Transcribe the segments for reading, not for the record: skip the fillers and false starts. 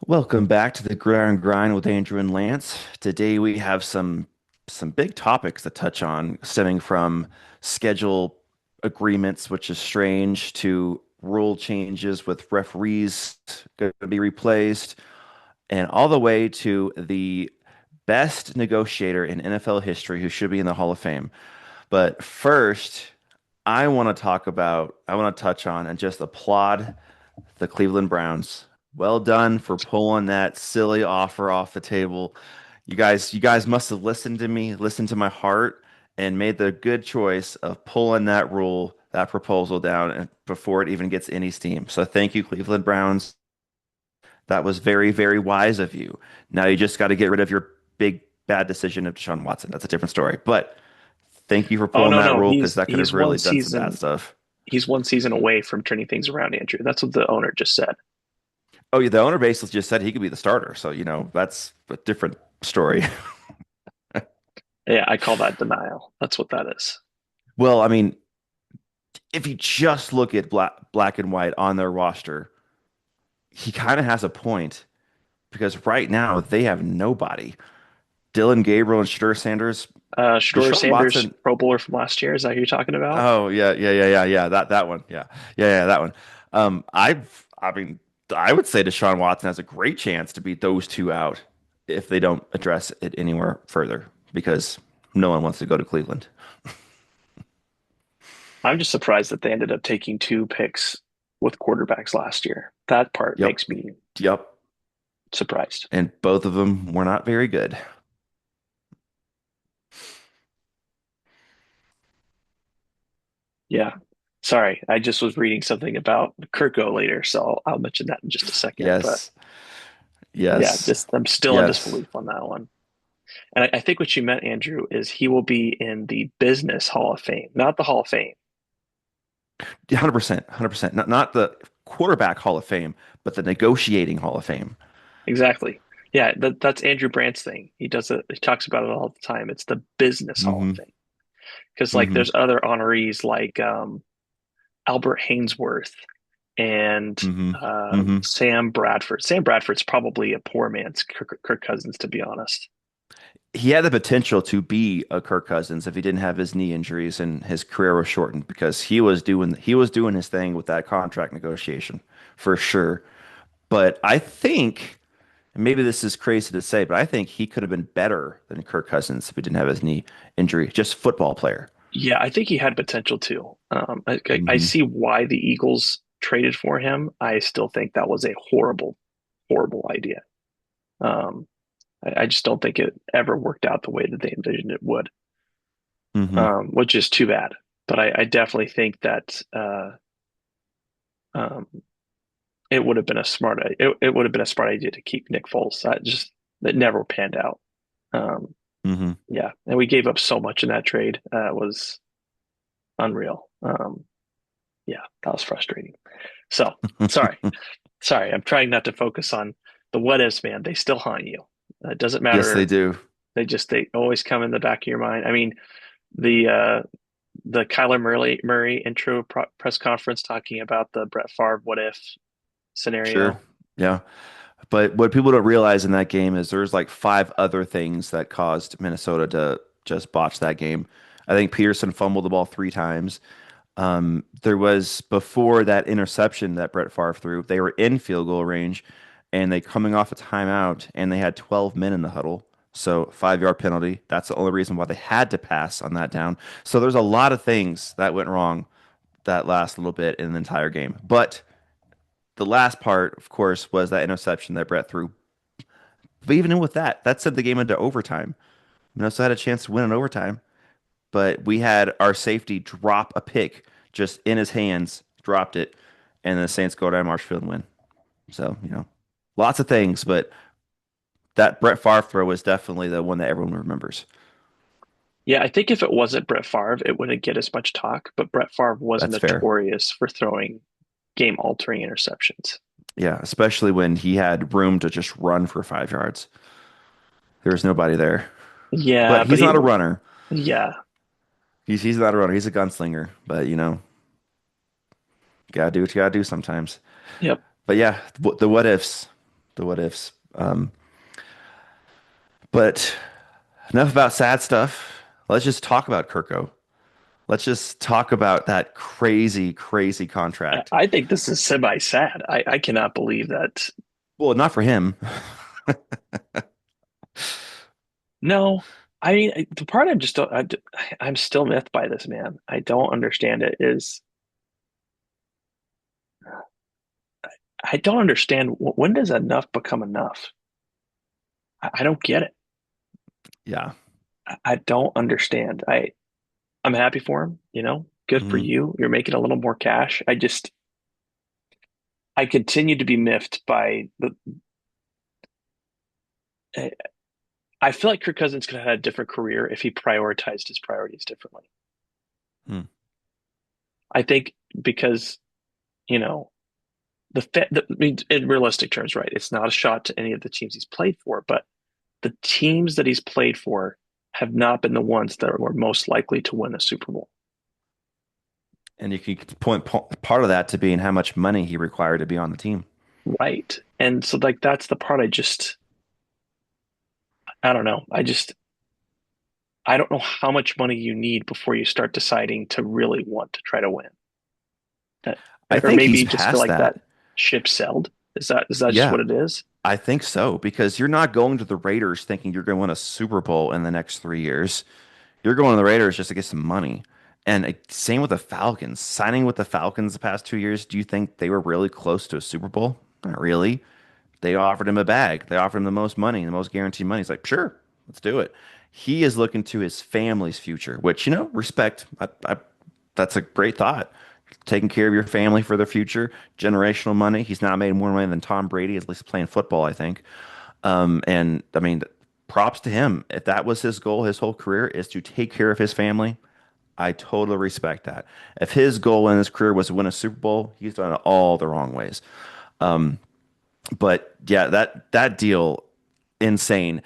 Welcome back to the Gridiron Grind with Andrew and Lance. Today we have some big topics to touch on, stemming from schedule agreements, which is strange, to rule changes with referees going to be replaced, and all the way to the best negotiator in NFL history who should be in the Hall of Fame. But first, I want to touch on and just applaud the Cleveland Browns. Well done for pulling that silly offer off the table. You guys must have listened to me, listened to my heart, and made the good choice of pulling that rule, that proposal down before it even gets any steam. So thank you, Cleveland Browns. That was very, very wise of you. Now you just got to get rid of your big bad decision of Deshaun Watson. That's a different story. But thank you for Oh pulling no, that no, rule because he's that could he's have one really done some bad season stuff. he's one season away from turning things around, Andrew. That's what the owner just said. Oh, yeah, the owner basically just said he could be the starter. So, that's a different story. Yeah, I call that denial. That's what that is. Well, I mean, if you just look at black and white on their roster, he kind of has a point because right now they have nobody. Dylan Gabriel and Shadur Sanders, Shador Deshaun Sanders, Watson. Pro Bowler from last year. Is that who you're talking about? Oh, yeah, yeah, yeah, yeah, yeah. That one. Yeah. Yeah, yeah, that one. I mean, I would say Deshaun Watson has a great chance to beat those two out if they don't address it anywhere further because no one wants to go to Cleveland. I'm just surprised that they ended up taking two picks with quarterbacks last year. That part Yep. makes me Yep. surprised. And both of them were not very good. Yeah. Sorry, I just was reading something about Kirk later, so I'll mention that in just a second. But Yes. yeah, Yes. just I'm still in Yes. disbelief on that one. And I think what you meant, Andrew, is he will be in the Business Hall of Fame, not the Hall of Fame. 100%. 100%. Not the quarterback Hall of Fame, but the negotiating Hall of Fame. Exactly. Yeah, that's Andrew Brandt's thing. He does it. He talks about it all the time. It's the Business Hall of Hmm. Fame because like Hmm. there's other honorees like Albert Haynesworth and Hmm. Hmm. Sam Bradford. Sam Bradford's probably a poor man's Kirk Cousins, to be honest. He had the potential to be a Kirk Cousins if he didn't have his knee injuries and his career was shortened because he was doing his thing with that contract negotiation for sure. But I think, and maybe this is crazy to say, but I think he could have been better than Kirk Cousins if he didn't have his knee injury. Just football player. Yeah, I think he had potential too. I Hmm. see why the Eagles traded for him. I still think that was a horrible, horrible idea. Um, I just don't think it ever worked out the way that they envisioned it would, Hmm. which is too bad. But I definitely think that um, it would have been it would have been a smart idea to keep Nick Foles. That never panned out. Um, Hmm. yeah, and we gave up so much in that trade. It was unreal. Yeah, that was frustrating. So sorry. I'm trying not to focus on the what ifs, man. They still haunt you. It doesn't Yes, they matter. do. They always come in the back of your mind. I mean, the Kyler Murray intro press conference talking about the Brett Favre what if Sure. scenario. Yeah. But what people don't realize in that game is there's like five other things that caused Minnesota to just botch that game. I think Peterson fumbled the ball three times. There was before that interception that Brett Favre threw, they were in field goal range and they coming off a timeout and they had 12 men in the huddle. So 5 yard penalty. That's the only reason why they had to pass on that down. So there's a lot of things that went wrong that last little bit in the entire game. But the last part, of course, was that interception that Brett threw. But even with that, that sent the game into overtime. Minnesota had a chance to win in overtime, but we had our safety drop a pick just in his hands, dropped it, and the Saints go down Marshfield and win. So, lots of things, but that Brett Favre throw was definitely the one that everyone remembers. Yeah, I think if it wasn't Brett Favre, it wouldn't get as much talk. But Brett Favre was That's fair. notorious for throwing game-altering interceptions. Yeah, especially when he had room to just run for 5 yards. There was nobody there. Yeah, But but he's he, not a runner. yeah, He's not a runner. He's a gunslinger. But gotta do what you gotta do sometimes. yep. But yeah, the what ifs. the what ifs. But enough about sad stuff. Let's just talk about Kirko. Let's just talk about that crazy, crazy contract. I think this is semi-sad. I cannot believe that. Well, not for him. No, I mean the part I'm just I'm still miffed by this man. I don't understand it. Is I don't understand when does enough become enough? I don't get it. Yeah. I don't understand. I'm happy for him. Good for Mhm. you. You're making a little more cash. I continue to be miffed by the. I feel like Kirk Cousins could have had a different career if he prioritized his priorities differently. Hmm. I think because you know I mean, in realistic terms, right? It's not a shot to any of the teams he's played for, but the teams that he's played for have not been the ones that were most likely to win a Super Bowl, And you could point part of that to being how much money he required to be on the team. right? And so, like, that's the part I don't know. I don't know how much money you need before you start deciding to really want to try to win. That, I or think maybe he's you just feel past like that that. ship sailed. Is that just Yeah, what it is? I think so because you're not going to the Raiders thinking you're going to win a Super Bowl in the next 3 years. You're going to the Raiders just to get some money. And same with the Falcons. Signing with the Falcons the past 2 years, do you think they were really close to a Super Bowl? Not really. They offered him a bag. They offered him the most money, the most guaranteed money. He's like, sure, let's do it. He is looking to his family's future, which, respect. That's a great thought. Taking care of your family for their future, generational money. He's not made more money than Tom Brady, at least playing football, I think. And I mean, props to him. If that was his goal, his whole career is to take care of his family. I totally respect that. If his goal in his career was to win a Super Bowl, he's done it all the wrong ways. But yeah, that deal, insane.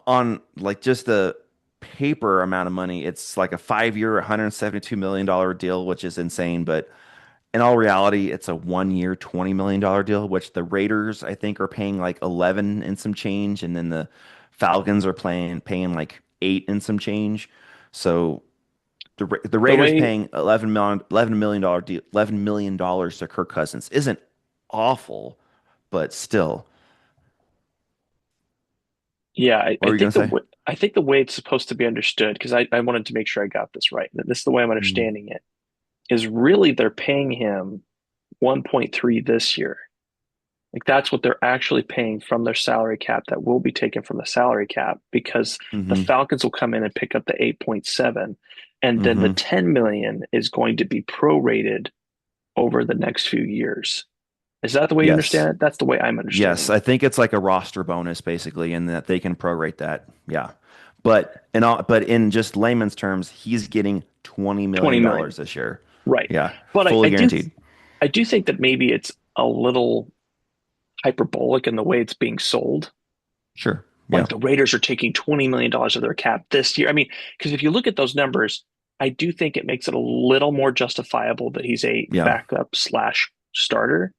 On like just the paper amount of money, it's like a 5 year, $172 million deal, which is insane. But in all reality, it's a 1 year, $20 million deal, which the Raiders, I think, are paying like 11 and some change. And then the Falcons are paying like 8 and some change. So the The Raiders way, paying $11 million to Kirk Cousins isn't awful, but still. yeah, What were you gonna say? I think the way it's supposed to be understood, because I wanted to make sure I got this right. This is the way I'm Mm, understanding it, is really they're paying him 1.3 this year. Like that's what they're actually paying from their salary cap that will be taken from the salary cap because the hmm Falcons will come in and pick up the 8.7 and then the hmm 10 million is going to be prorated over the next few years. Is that the way you Yes. understand it? That's the way I'm Yes, understanding I it. think it's like a roster bonus basically, and that they can prorate that. Yeah. But in just layman's terms, he's getting $20 20 million million. dollars this year. Right. Yeah, But fully guaranteed. I do think that maybe it's a little hyperbolic in the way it's being sold. Sure. Yeah. Like the Raiders are taking $20 million of their cap this year. I mean, because if you look at those numbers, I do think it makes it a little more justifiable that he's a Yeah. backup slash starter.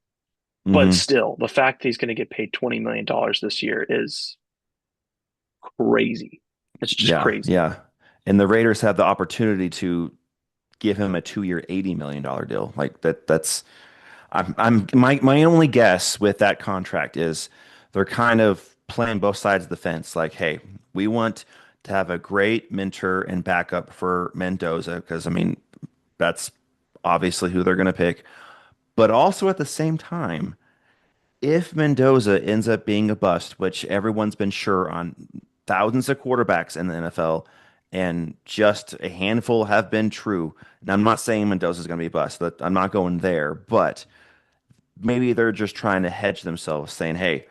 But hmm still, the fact that he's going to get paid $20 million this year is crazy. It's just Yeah. crazy. Yeah. And the Raiders have the opportunity to give him a 2 year, $80 million deal. Like that's my only guess with that contract is they're kind of playing both sides of the fence. Like, hey, we want to have a great mentor and backup for Mendoza because I mean that's obviously who they're going to pick. But also at the same time, if Mendoza ends up being a bust, which everyone's been sure on thousands of quarterbacks in the NFL, and just a handful have been true. And I'm not saying Mendoza's going to be a bust. I'm not going there, but maybe they're just trying to hedge themselves, saying, "Hey,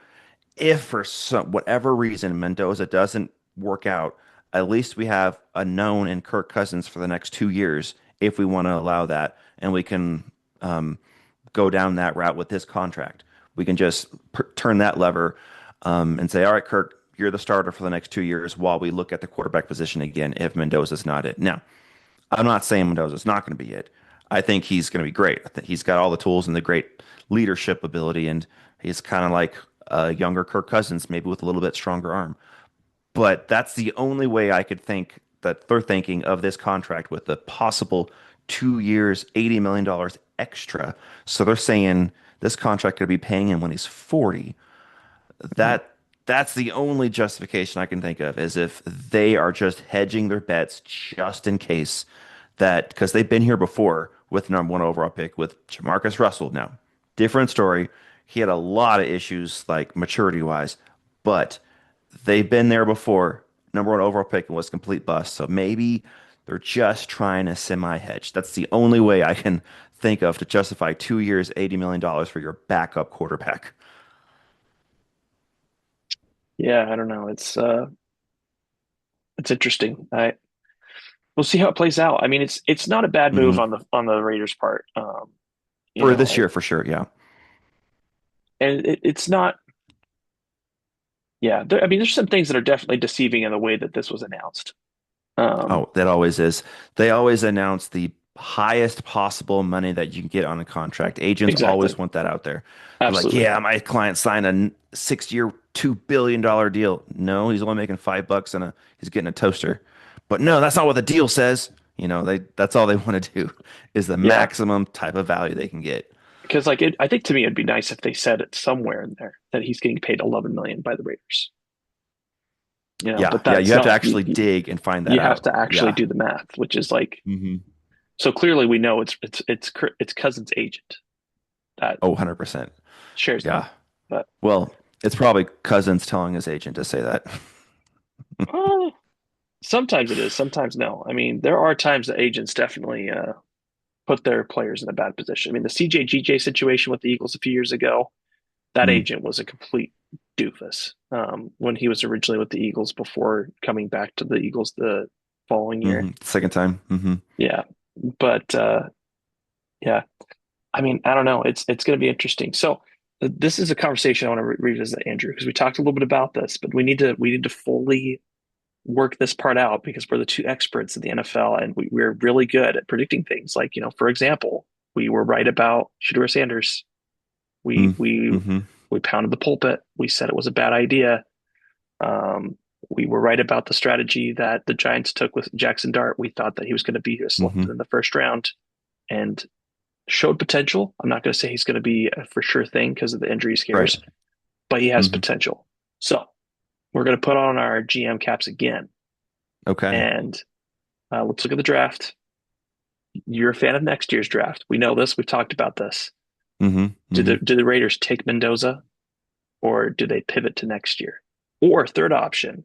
if for some whatever reason Mendoza doesn't work out, at least we have a known in Kirk Cousins for the next 2 years, if we want to allow that, and we can um, go down that route with this contract. We can just turn that lever and say, all right, Kirk, you're the starter for the next 2 years while we look at the quarterback position again if Mendoza's not it. Now, I'm not saying Mendoza's not going to be it. I think he's going to be great. I think he's got all the tools and the great leadership ability, and he's kind of like a younger Kirk Cousins, maybe with a little bit stronger arm. But that's the only way I could think that they're thinking of this contract with the possible 2 years, $80 million extra. So they're saying this contract could be paying him when he's 40. Mhm. That that's the only justification I can think of is if they are just hedging their bets just in case that because they've been here before with the number one overall pick with Jamarcus Russell. Now, different story. He had a lot of issues like maturity wise, but they've been there before. Number one overall pick was complete bust. So maybe they're just trying to semi hedge. That's the only way I can think of to justify 2 years, $80 million for your backup quarterback. Yeah, I don't know. It's interesting. We'll see how it plays out. I mean, it's not a bad move Hmm. on the Raiders' part. You For know, this year, for sure. Yeah. and it's not. Yeah, I mean, there's some things that are definitely deceiving in the way that this was announced. Um, Oh, that always is. They always announce the highest possible money that you can get on a contract. Agents always exactly, want that out there. They're like, absolutely. yeah, my client signed a 6 year, $2 billion deal. No, he's only making $5 and he's getting a toaster. But no, that's not what the deal says. That's all they want to do is the Yeah, maximum type of value they can get. because I think to me it'd be nice if they said it somewhere in there that he's getting paid 11 million by the Raiders. Yeah, But yeah, you have to no, actually dig and find that you have out. to actually Yeah. do the math, which is like Hmm. so clearly we know it's Cousins' agent that Oh, 100%. shares the money. Yeah. But Well, it's probably Cousins telling his agent to say that. uh, sometimes it is, sometimes no. I mean, there are times that agents definitely put their players in a bad position. I mean, the CJ situation with the Eagles a few years ago, that Mm, agent was a complete doofus when he was originally with the Eagles before coming back to the Eagles the following year. hmm. Second time. Hmm. Yeah, but yeah, I mean, I don't know. It's going to be interesting. So this is a conversation I want to revisit, Andrew, because we talked a little bit about this, but we need to fully work this part out because we're the two experts in the NFL and we're really good at predicting things. Like, for example, we were right about Shedeur Sanders. We Mm, we hmm. we pounded the pulpit. We said it was a bad idea. Um, we were right about the strategy that the Giants took with Jackson Dart. We thought that he was going to be Hmm. selected in the first round and showed potential. I'm not going to say he's going to be a for sure thing because of the injury Right. scares, but he has Hmm. potential. So we're going to put on our GM caps again Okay. and let's look at the draft. You're a fan of next year's draft. We know this. We've talked about this. Hmm. Hmm. Do the Raiders take Mendoza or do they pivot to next year? Or third option,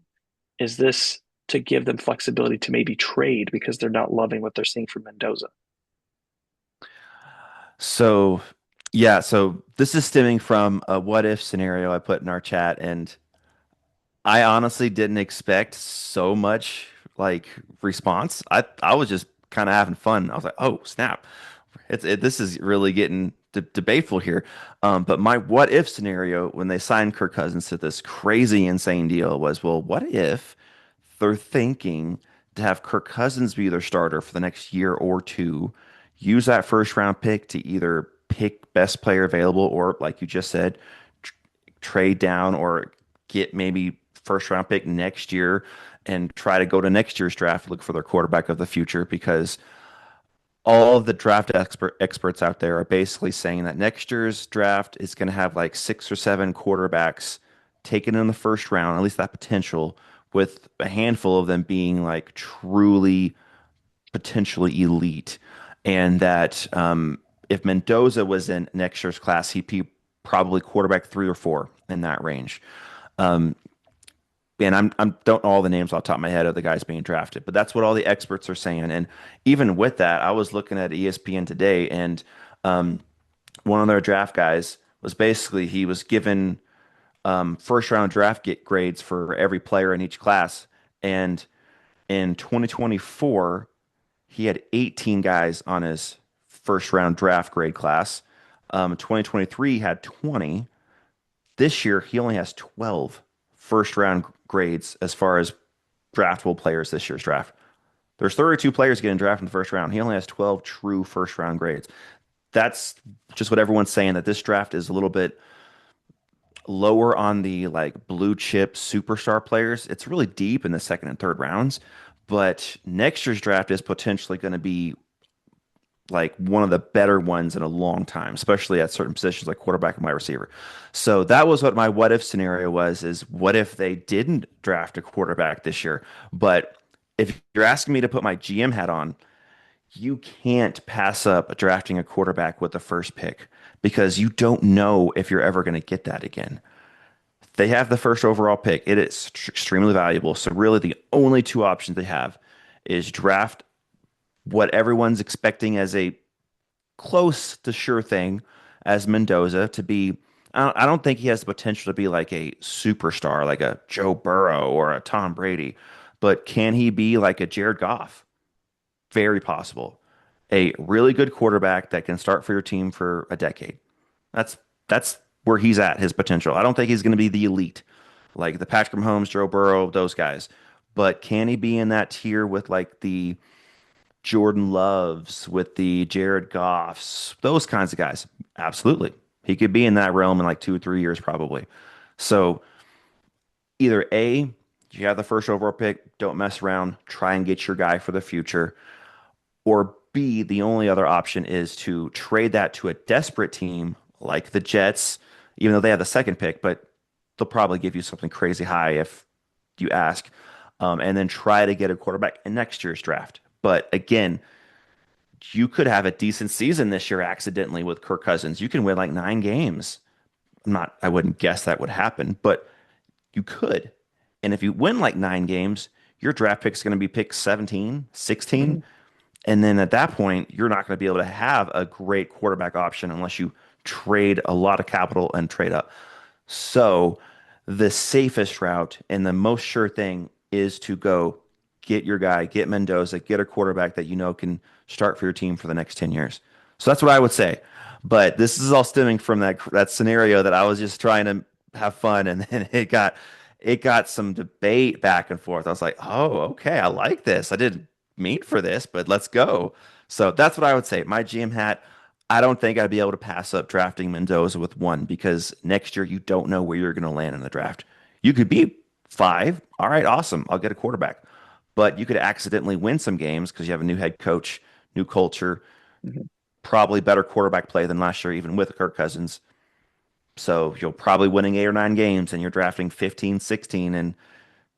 is this to give them flexibility to maybe trade because they're not loving what they're seeing from Mendoza? So, yeah, so this is stemming from a what if scenario I put in our chat, and I honestly didn't expect so much like response. I was just kind of having fun. I was like, oh, snap. This is really getting debateful here. But my what if scenario when they signed Kirk Cousins to this crazy, insane deal was, well, what if they're thinking to have Kirk Cousins be their starter for the next year or two, use that first round pick to either pick best player available or, like you just said, tr trade down or get maybe first round pick next year and try to go to next year's draft, look for their quarterback of the future because all of the experts out there are basically saying that next year's draft is going to have like 6 or 7 quarterbacks taken in the first round, at least that potential, with a handful of them being like truly potentially elite. And that if Mendoza was in next year's class, he'd be probably quarterback 3 or 4 in that range. And I'm don't know all the names off the top of my head of the guys being drafted, but that's what all the experts are saying. And even with that, I was looking at ESPN today, and one of their draft guys was basically he was given first round draft get grades for every player in each class, and in 2024 he had 18 guys on his first round draft grade class. 2023 had 20. This year he only has 12 first round grades as far as draftable players this year's draft. There's 32 players getting drafted in the first round. He only has 12 true first round grades. That's just what everyone's saying that this draft is a little bit lower on the like blue chip superstar players. It's really deep in the second and third rounds, but next year's draft is potentially going to be like one of the better ones in a long time, especially at certain positions like quarterback and wide receiver. So that was what my what if scenario was, is what if they didn't draft a quarterback this year? But if you're asking me to put my GM hat on, you can't pass up drafting a quarterback with the first pick because you don't know if you're ever going to get that again. They have the first overall pick. It is extremely valuable. So really the only two options they have is draft what everyone's expecting as a close to sure thing as Mendoza to be. I don't think he has the potential to be like a superstar, like a Joe Burrow or a Tom Brady, but can he be like a Jared Goff? Very possible. A really good quarterback that can start for your team for a decade. That's where he's at, his potential. I don't think he's going to be the elite, like the Patrick Mahomes, Joe Burrow, those guys. But can he be in that tier with like the Jordan Loves, with the Jared Goffs, those kinds of guys? Absolutely. He could be in that realm in like 2 or 3 years, probably. So either A, you have the first overall pick, don't mess around, try and get your guy for the future. Or B, the only other option is to trade that to a desperate team like the Jets, even though they have the second pick, but they'll probably give you something crazy high if you ask, and then try to get a quarterback in next year's draft. But again, you could have a decent season this year accidentally with Kirk Cousins. You can win like 9 games. I wouldn't guess that would happen, but you could. And if you win like 9 games, your draft pick is going to be pick 17, 16. Mhm. And then at that point, you're not going to be able to have a great quarterback option unless you trade a lot of capital and trade up. So the safest route and the most sure thing is to go get your guy, get Mendoza, get a quarterback that you know can start for your team for the next 10 years. So that's what I would say. But this is all stemming from that scenario that I was just trying to have fun, and then it got some debate back and forth. I was like, oh, okay, I like this. I didn't mean for this, but let's go. So that's what I would say. My GM hat, I don't think I'd be able to pass up drafting Mendoza with one because next year you don't know where you're going to land in the draft. You could be five. All right, awesome. I'll get a quarterback. But you could accidentally win some games because you have a new head coach, new culture, Mhm. probably better quarterback play than last year, even with Kirk Cousins. So you're probably winning 8 or 9 games and you're drafting 15, 16, and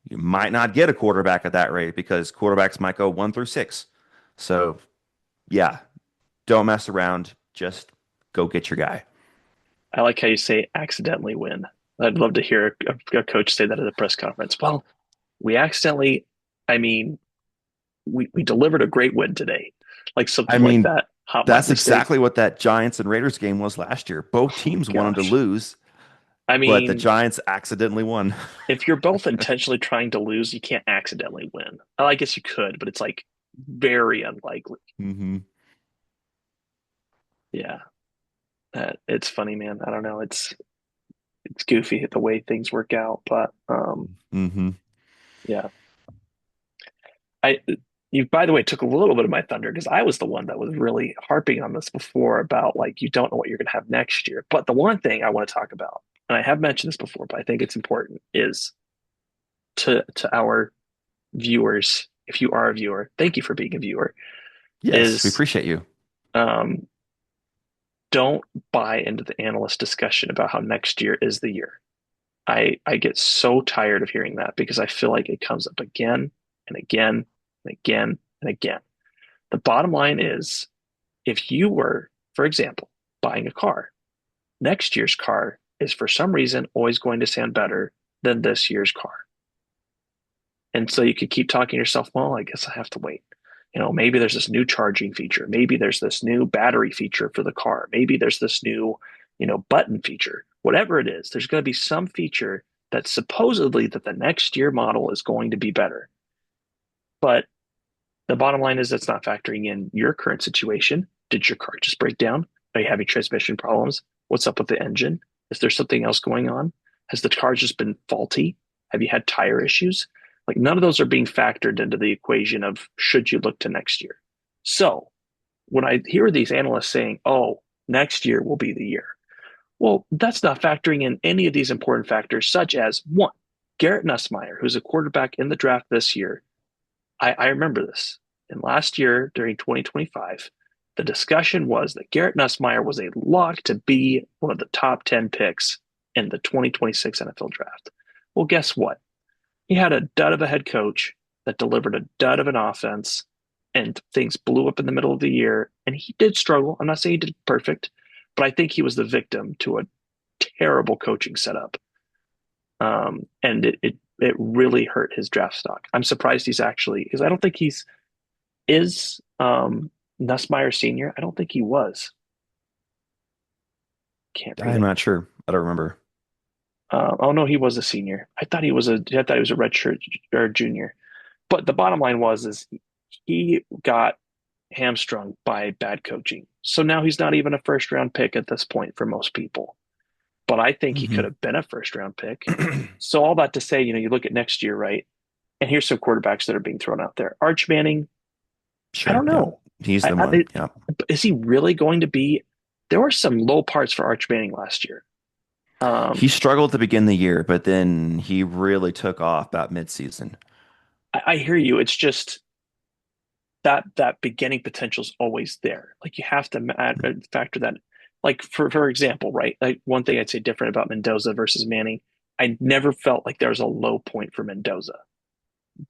you might not get a quarterback at that rate because quarterbacks might go 1 through 6. So yeah, don't mess around. Just go get your guy. I like how you say accidentally win. I'd love to hear a coach say that at a press conference. Well, we accidentally, I mean, we delivered a great win today, like I something like mean, that. Hot that's Mike mistake. exactly what that Giants and Raiders game was last year. Both Oh my teams wanted to gosh. lose, I but the mean, Giants accidentally won. if you're both intentionally trying to lose, you can't accidentally win. I guess you could, but it's like very unlikely. Hmm. Yeah, it's funny, man. I don't know. It's goofy the way things work out, but Hmm. yeah. I you by the way took a little bit of my thunder because I was the one that was really harping on this before about like you don't know what you're going to have next year. But the one thing I want to talk about, and I have mentioned this before, but I think it's important, is to our viewers, if you are a viewer, thank you for being a viewer, Yes, we is appreciate you. um, don't buy into the analyst discussion about how next year is the year. I get so tired of hearing that because I feel like it comes up again and again and again and again. The bottom line is if you were, for example, buying a car, next year's car is for some reason always going to sound better than this year's car. And so you could keep talking to yourself, well, I guess I have to wait. Maybe there's this new charging feature. Maybe there's this new battery feature for the car. Maybe there's this new, button feature. Whatever it is, there's going to be some feature that supposedly that the next year model is going to be better. But the bottom line is that's not factoring in your current situation. Did your car just break down? Are you having transmission problems? What's up with the engine? Is there something else going on? Has the car just been faulty? Have you had tire issues? Like none of those are being factored into the equation of should you look to next year. So when I hear these analysts saying, oh, next year will be the year, Well, that's not factoring in any of these important factors, such as one, Garrett Nussmeier, who's a quarterback in the draft this year. I remember this. And last year, during 2025, the discussion was that Garrett Nussmeier was a lock to be one of the top 10 picks in the 2026 NFL draft. Well, guess what? He had a dud of a head coach that delivered a dud of an offense, and things blew up in the middle of the year. And he did struggle. I'm not saying he did perfect, but I think he was the victim to a terrible coaching setup. And it really hurt his draft stock. I'm surprised he's actually, because I don't think is Nussmeier senior. I don't think he was. Can't read I'm it. not sure. I don't remember. Oh no, he was a senior. I thought he was a redshirt or junior. But the bottom line is he got hamstrung by bad coaching. So now he's not even a first round pick at this point for most people. But I think he could Hmm. have been a first round pick. So all that to say, you look at next year, right? And here's some quarterbacks that are being thrown out there. Arch Manning, I Sure. don't Yeah. know. He's the one. Yeah. Is he really going to be? There were some low parts for Arch Manning last year. He Um, struggled to begin the year, but then he really took off about midseason. I hear you. It's just that beginning potential is always there. Like you have to factor that. Like for example, right? Like one thing I'd say different about Mendoza versus Manning, I never felt like there was a low point for Mendoza.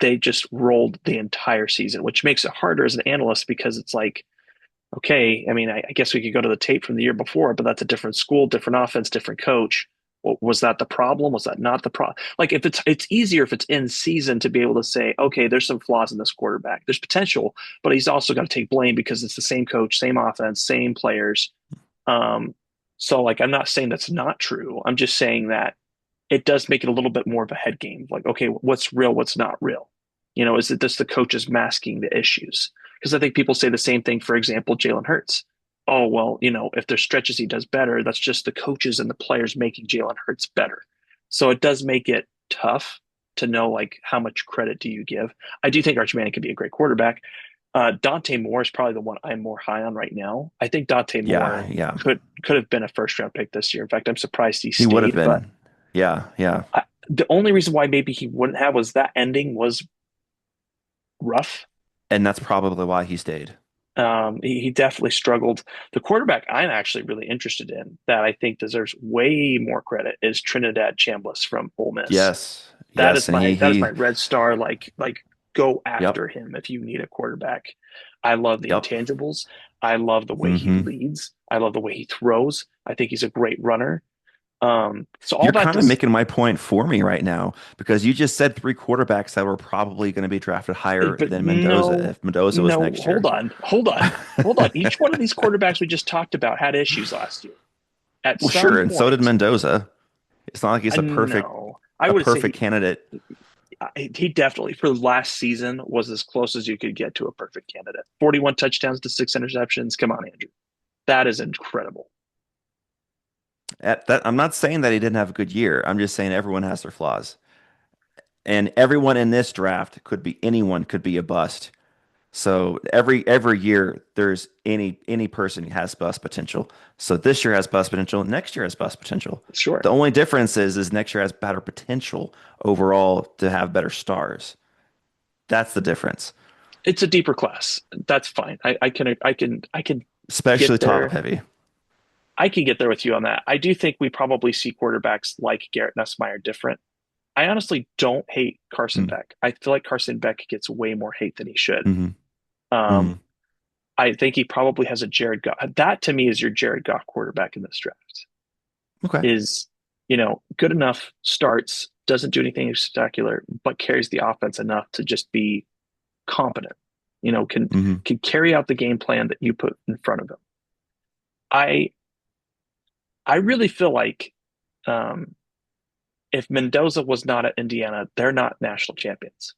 They just rolled the entire season, which makes it harder as an analyst because it's like, okay, I mean, I guess we could go to the tape from the year before, but that's a different school, different offense, different coach. Well, was that the problem? Was that not the problem? Like if it's easier if it's in season to be able to say, okay, there's some flaws in this quarterback. There's potential, but he's also got to take blame because it's the same coach, same offense, same players. Um, so like I'm not saying that's not true. I'm just saying that it does make it a little bit more of a head game. Like, okay, what's real, what's not real? Is it just the coaches masking the issues? Because I think people say the same thing, for example, Jalen Hurts. Oh, well, if there's stretches he does better, that's just the coaches and the players making Jalen Hurts better. So it does make it tough to know like how much credit do you give. I do think Archie Manning could be a great quarterback. Dante Moore is probably the one I'm more high on right now. I think Dante Yeah. Moore Yeah. could have been a first round pick this year. In fact, I'm surprised he He would have stayed, but been. Yeah. Yeah. the only reason why maybe he wouldn't have was that ending was rough. And that's probably why he stayed. He definitely struggled. The quarterback I'm actually really interested in that I think deserves way more credit is Trinidad Chambliss from Ole Miss. Yes. Yes. And That is my red star. Like go yep. after him if you need a quarterback. I love the Yep. intangibles. I love the way he Hmm. leads. I love the way he throws. I think he's a great runner. So all You're that kind to of making my point for me right now because you just said three quarterbacks that were probably going to be drafted higher But than Mendoza no, if Mendoza was no, next year. hold on. Each one of these quarterbacks we just talked about had issues last year. At Well, some sure, and so did point, Mendoza. It's not like he's no, I a would say perfect candidate. he definitely for last season was as close as you could get to a perfect candidate. 41 touchdowns to 6 interceptions. Come on, Andrew, that is incredible. At that, I'm not saying that he didn't have a good year. I'm just saying everyone has their flaws, and everyone in this draft could be anyone could be a bust. So every year there's any person has bust potential. So this year has bust potential. Next year has bust potential. The Sure, only difference is next year has better potential overall to have better stars. That's the difference, it's a deeper class. That's fine. I can especially get top there. heavy. I can get there with you on that. I do think we probably see quarterbacks like Garrett Nussmeier different. I honestly don't hate Carson Mm-hmm. Beck. I feel like Carson Beck gets way more hate than he should. Mm-hmm. Mm-hmm. Um, I think he probably has a Jared Goff. That to me is your Jared Goff quarterback in this draft. Okay. Is good enough, starts, doesn't do anything spectacular, but carries the offense enough to just be competent. Can Mm-hmm. carry out the game plan that you put in front of him. I I really feel like um, if Mendoza was not at Indiana, they're not national champions.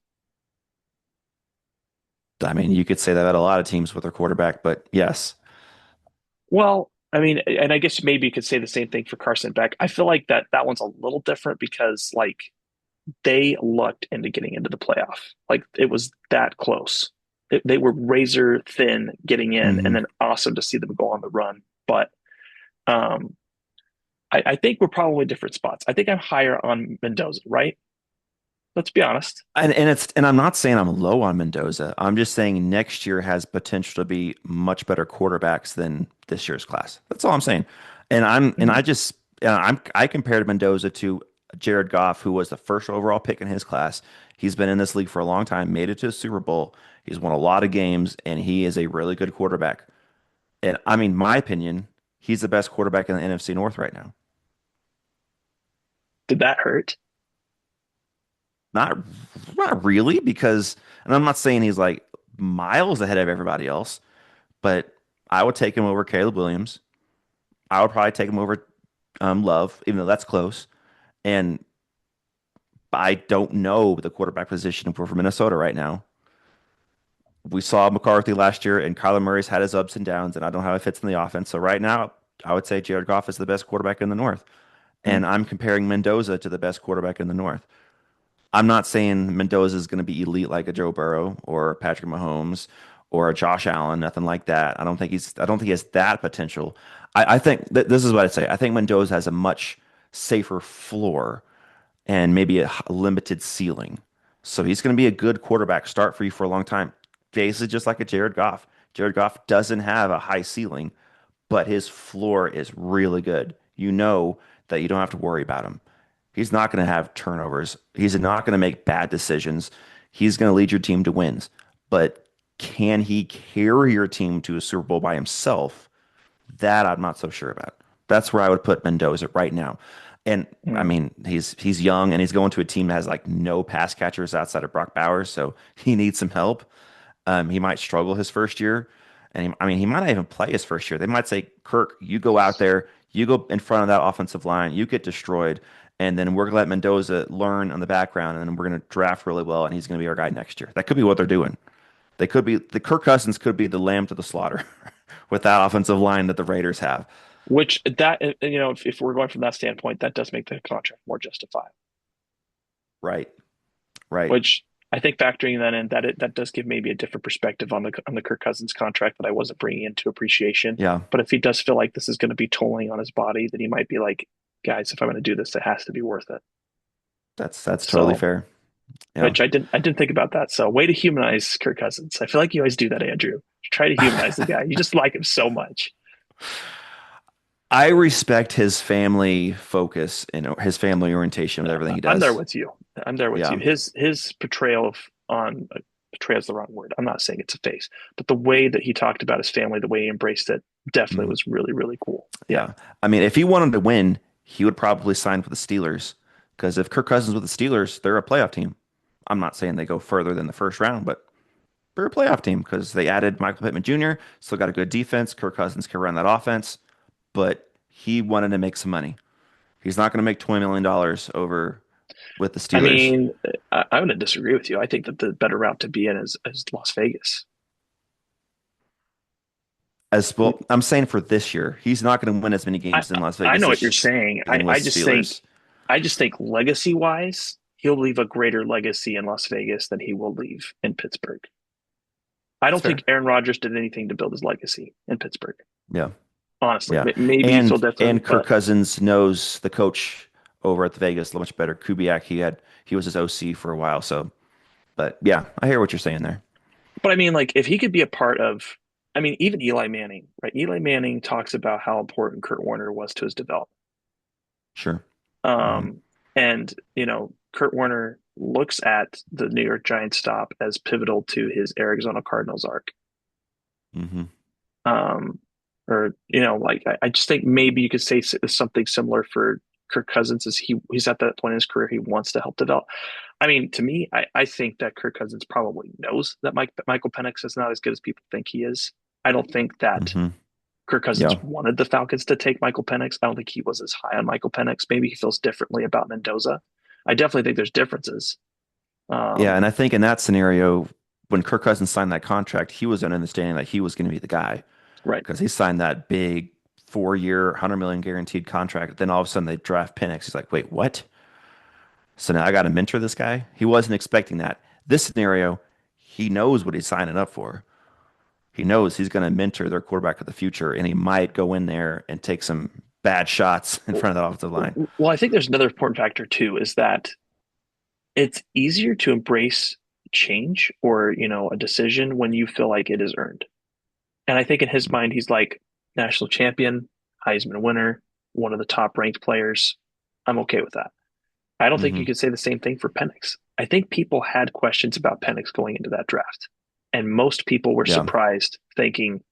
I mean, you could say that about a lot of teams with their quarterback, but yes. Well, I mean, and I guess maybe you could say the same thing for Carson Beck. I feel like that one's a little different because like they lucked into getting into the playoff. Like it was that close. They were razor thin getting in, and Mm-hmm. then awesome to see them go on the run. But um, I think we're probably different spots. I think I'm higher on Mendoza, right? Let's be honest. And I'm not saying I'm low on Mendoza. I'm just saying next year has potential to be much better quarterbacks than this year's class. That's all I'm saying. And Mhm. I compared Mendoza to Jared Goff, who was the first overall pick in his class. He's been in this league for a long time, made it to a Super Bowl. He's won a lot of games, and he is a really good quarterback. And I mean, my opinion, he's the best quarterback in the NFC North right now. Did that hurt? Not not really, because and I'm not saying he's like miles ahead of everybody else, but I would take him over Caleb Williams. I would probably take him over Love, even though that's close. And I don't know the quarterback position for Minnesota right now. We saw McCarthy last year, and Kyler Murray's had his ups and downs, and I don't know how it fits in the offense. So right now, I would say Jared Goff is the best quarterback in the North, Hmm. and I'm comparing Mendoza to the best quarterback in the North. I'm not saying Mendoza is going to be elite like a Joe Burrow or Patrick Mahomes or a Josh Allen, nothing like that. I don't think he has that potential. I think this is what I'd say. I think Mendoza has a much safer floor and maybe a limited ceiling. So he's going to be a good quarterback start for you for a long time. Basically, just like a Jared Goff. Jared Goff doesn't have a high ceiling, but his floor is really good. You know that you don't have to worry about him. He's not going to have turnovers. He's not going to make bad decisions. He's going to lead your team to wins. But can he carry your team to a Super Bowl by himself? That I'm not so sure about. That's where I would put Mendoza right now. And I Hmm. mean, he's young and he's going to a team that has like no pass catchers outside of Brock Bowers, so he needs some help. He might struggle his first year, and I mean, he might not even play his first year. They might say, "Kirk, you go out there, you go in front of that offensive line, you get destroyed, and then we're gonna let Mendoza learn on the background, and then we're gonna draft really well, and he's gonna be our guy next year." That could be what they're doing. They could be the Kirk Cousins could be the lamb to the slaughter with that offensive line that the Raiders have. Which that if we're going from that standpoint, that does make the contract more justifiable. Right, right, Which I think factoring that in, that does give maybe a different perspective on the Kirk Cousins contract that I wasn't bringing into appreciation. yeah. But if he does feel like this is going to be tolling on his body, then he might be like, guys, if I'm going to do this, it has to be worth it. That's totally So, fair. Yeah. which I didn't think about that. So, way to humanize Kirk Cousins. I feel like you always do that, Andrew. Try to humanize the guy. You just like him so much. I respect his family focus and his family orientation with everything he I'm there does. with you. I'm there with you. Yeah. His portrayal of on portrayal is the wrong word. I'm not saying it's a face, but the way that he talked about his family, the way he embraced it, definitely Mhm. was really, really cool. Yeah. Yeah. I mean, if he wanted to win, he would probably sign for the Steelers. Because if Kirk Cousins with the Steelers, they're a playoff team. I'm not saying they go further than the first round, but they're a playoff team because they added Michael Pittman Jr., still got a good defense. Kirk Cousins can run that offense, but he wanted to make some money. He's not going to make $20 million over with the I Steelers. mean, I'm going to disagree with you. I think that the better route to be in is Las Vegas. As well, I'm saying for this year, he's not going to win as many I games in Las I Vegas know what you're this saying. than with Steelers. I just think legacy wise, he'll leave a greater legacy in Las Vegas than he will leave in Pittsburgh. I That's don't think fair. Aaron Rodgers did anything to build his legacy in Pittsburgh. Yeah. Honestly, Yeah. maybe you feel And differently, Kirk but Cousins knows the coach over at the Vegas a much better. Kubiak, he was his OC for a while. So, but yeah, I hear what you're saying there. I mean, like if he could be a part of, I mean, even Eli Manning, right? Eli Manning talks about how important Kurt Warner was to his development. Sure. Hmm. Um, and Kurt Warner looks at the New York Giants stop as pivotal to his Arizona Cardinals arc. Hmm. Um, or like I just think maybe you could say something similar for Kirk Cousins as he's at that point in his career he wants to help develop. I mean, to me, I think that Kirk Cousins probably knows that Michael Penix is not as good as people think he is. I don't think that Hmm. Kirk Cousins Yeah. wanted the Falcons to take Michael Penix. I don't think he was as high on Michael Penix. Maybe he feels differently about Mendoza. I definitely think there's differences. Yeah. Um, And I think in that scenario, when Kirk Cousins signed that contract, he was understanding that he was going to be the guy right. because he signed that big 4 year, 100 million guaranteed contract. Then all of a sudden they draft Penix. He's like, wait, what? So now I got to mentor this guy. He wasn't expecting that. This scenario, he knows what he's signing up for. He knows he's going to mentor their quarterback of the future, and he might go in there and take some bad shots in Well, front of the offensive line. I think there's another important factor too, is that it's easier to embrace change or, a decision when you feel like it is earned. And I think in his mind, he's like national champion, Heisman winner, one of the top ranked players. I'm okay with that. I don't think you Hmm. could say the same thing for Penix. I think people had questions about Penix going into that draft. And most people were Yeah, surprised thinking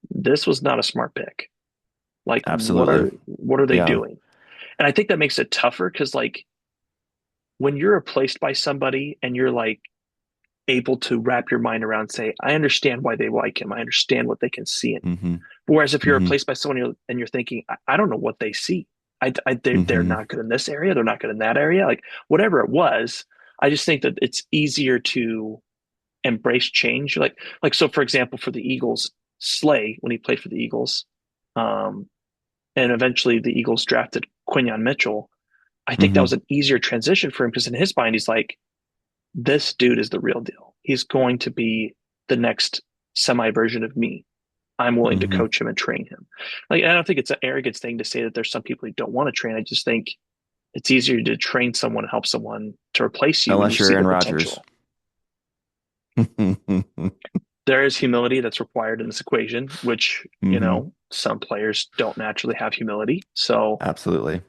this was not a smart pick. Like absolutely. what are they Yeah. doing? And I think that makes it tougher because like when you're replaced by somebody and you're like able to wrap your mind around say, I understand why they like him. I understand what they can see in him. Hmm. Whereas if you're Hmm. replaced by someone and you're thinking, I don't know what they see. They're Hmm. not good in this area. They're not good in that area. Like whatever it was, I just think that it's easier to embrace change. So for example, for the Eagles, Slay, when he played for the Eagles, um, and eventually the Eagles drafted Quinyon Mitchell, I think that Hmm. was an easier transition for him because in his mind, he's like, this dude is the real deal. He's going to be the next semi version of me. I'm willing to Hmm. coach him and train him. Like, I don't think it's an arrogance thing to say that there's some people who don't want to train. I just think it's easier to train someone and help someone to replace you when you Unless you're see the Aaron Rodgers. potential. There is humility that's required in this equation, which, Hmm. some players don't naturally have humility. So, Absolutely.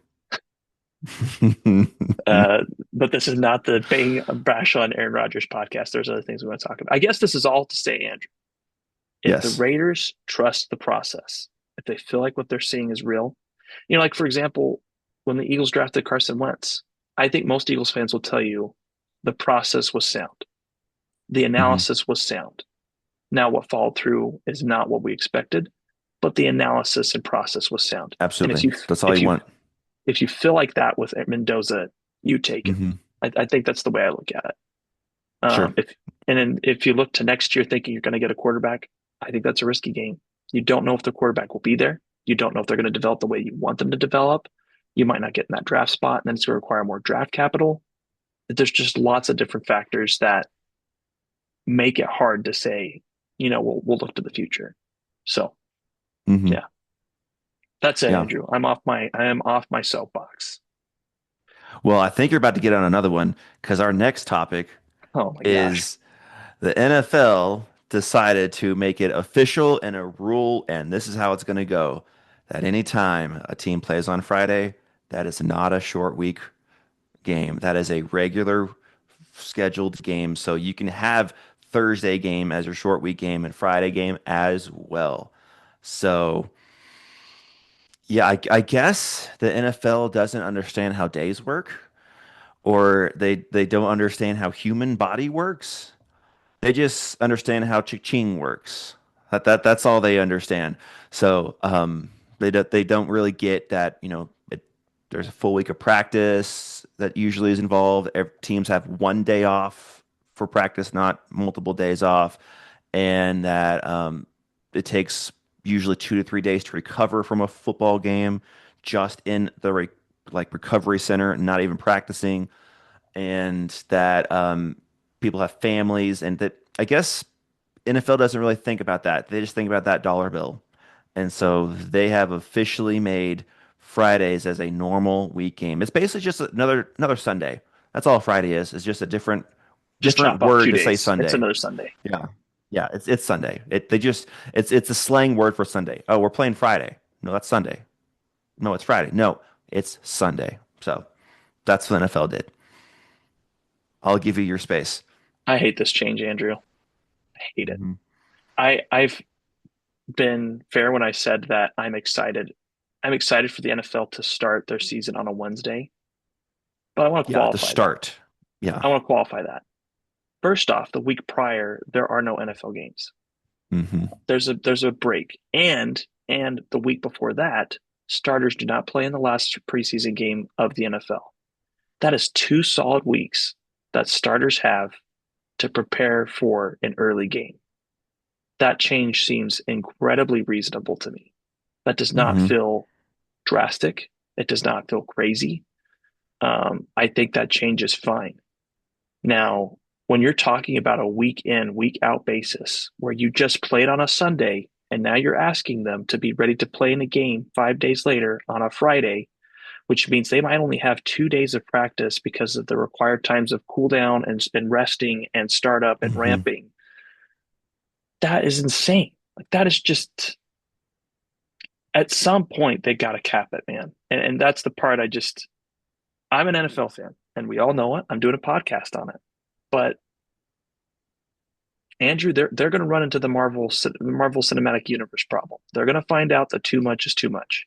uh, but this is not the being brash on Aaron Rodgers podcast. There's other things we want to talk about. I guess this is all to say, Andrew, if the Yes. Raiders trust the process, if they feel like what they're seeing is real, like for example, when the Eagles drafted Carson Wentz, I think most Eagles fans will tell you the process was sound. The Hmm. analysis was sound. Now, what followed through is not what we expected, but the analysis and process was sound. And Absolutely. That's all you want. if you feel like that with Mendoza, you take him. Hmm. I think that's the way I look at it. Sure. If you look to next year thinking you're going to get a quarterback, I think that's a risky game. You don't know if the quarterback will be there. You don't know if they're going to develop the way you want them to develop. You might not get in that draft spot, and then it's going to require more draft capital. There's just lots of different factors that make it hard to say, we'll look to the future. So Hmm. yeah, that's it, Yeah. Andrew. I am off my soapbox. Well, I think you're about to get on another one because our next topic Oh my gosh. is the NFL decided to make it official and a rule, and this is how it's going to go. That anytime a team plays on Friday, that is not a short week game. That is a regular scheduled game. So you can have Thursday game as your short week game and Friday game as well. So yeah, I guess the NFL doesn't understand how days work, or they don't understand how human body works. They just understand how cha-ching works. That's all they understand. So they don't really get that, there's a full week of practice that usually is involved. Teams have one day off for practice, not multiple days off, and that it takes usually 2 to 3 days to recover from a football game, just in the recovery center, not even practicing, and that people have families, and that I guess NFL doesn't really think about that. They just think about that dollar bill. And so they have officially made Fridays as a normal week game. It's basically just another Sunday. That's all Friday is. It's just a different Just different chop off word two to say days. It's Sunday. another Sunday. Yeah. Yeah, it's Sunday. It's a slang word for Sunday. Oh, we're playing Friday. No, that's Sunday. No, it's Friday. No, it's Sunday. So that's what the NFL did. I'll give you your space. I hate this change, Andrew. I hate it. Hmm. I've been fair when I said that I'm excited. I'm excited for the NFL to start their season on a Wednesday, but I want to Yeah, the qualify that. start. Yeah. I want to qualify that. First off, the week prior, there are no NFL games. Hmm. There's a break. And the week before that, starters do not play in the last preseason game of the NFL. That is 2 solid weeks that starters have to prepare for an early game. That change seems incredibly reasonable to me. That does not Hmm. feel drastic. It does not feel crazy. I think that change is fine. Now, when you're talking about a week in, week out basis where you just played on a Sunday And now you're asking them to be ready to play in a game 5 days later on a Friday, which means they might only have 2 days of practice because of the required times of cool down and resting and startup and Hmm. ramping. That is insane. Like that is just at some point they got to cap it, man. And that's the part I'm an NFL fan, and we all know it. I'm doing a podcast on it, but Andrew, they're going to run into the Marvel Cinematic Universe problem. They're going to find out that too much is too much,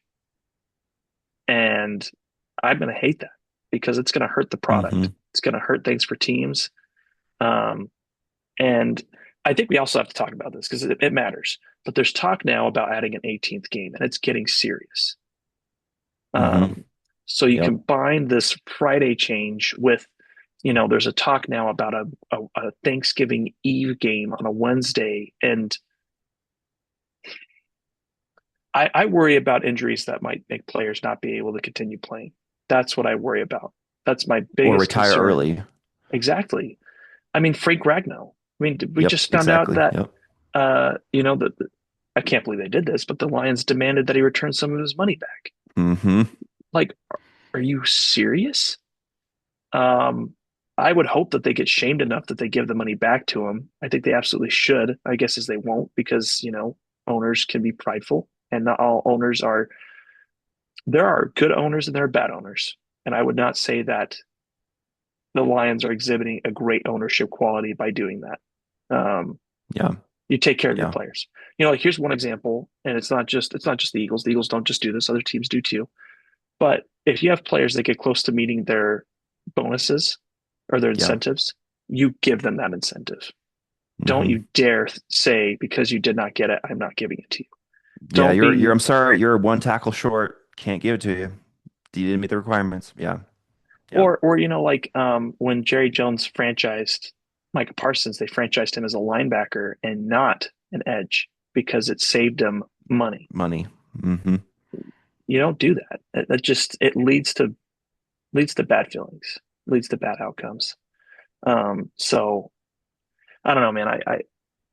and I'm going to hate that because it's going to hurt the product. Hmm. It's going to hurt things for teams. Um, and I think we also have to talk about this because it matters. But there's talk now about adding an 18th game, and it's getting serious. Hmm. Um, so you Yep. combine this Friday change with, there's a talk now about a Thanksgiving Eve game on a Wednesday, and I worry about injuries that might make players not be able to continue playing. That's what I worry about. That's my Or biggest retire concern. early. Exactly. I mean, Frank Ragnow. I mean, we Yep, just found out exactly. that, Yep. that I can't believe they did this, but the Lions demanded that he return some of his money back. Hmm. Like, are you serious? Um, I would hope that they get shamed enough that they give the money back to him. I think they absolutely should. I guess as they won't because, owners can be prideful and not all owners are. There are good owners and there are bad owners. And I would not say that the Lions are exhibiting a great ownership quality by doing that. Um, Yeah. you take care of your Yeah. players. Like here's one example, and it's not just the Eagles. The Eagles don't just do this; other teams do too. But if you have players that get close to meeting their bonuses or their Yeah. incentives, you give them that incentive. Don't Hmm. you dare say because you did not get it, I'm not giving it to you. Yeah, Don't you're be I'm sorry, you're one tackle short. Can't give it to you. You didn't meet the requirements. Yeah. Yeah. or like when Jerry Jones franchised Micah Parsons, they franchised him as a linebacker and not an edge because it saved him money. Money. Hmm. You don't do that. That just it leads to bad feelings, leads to bad outcomes. So I don't know, man.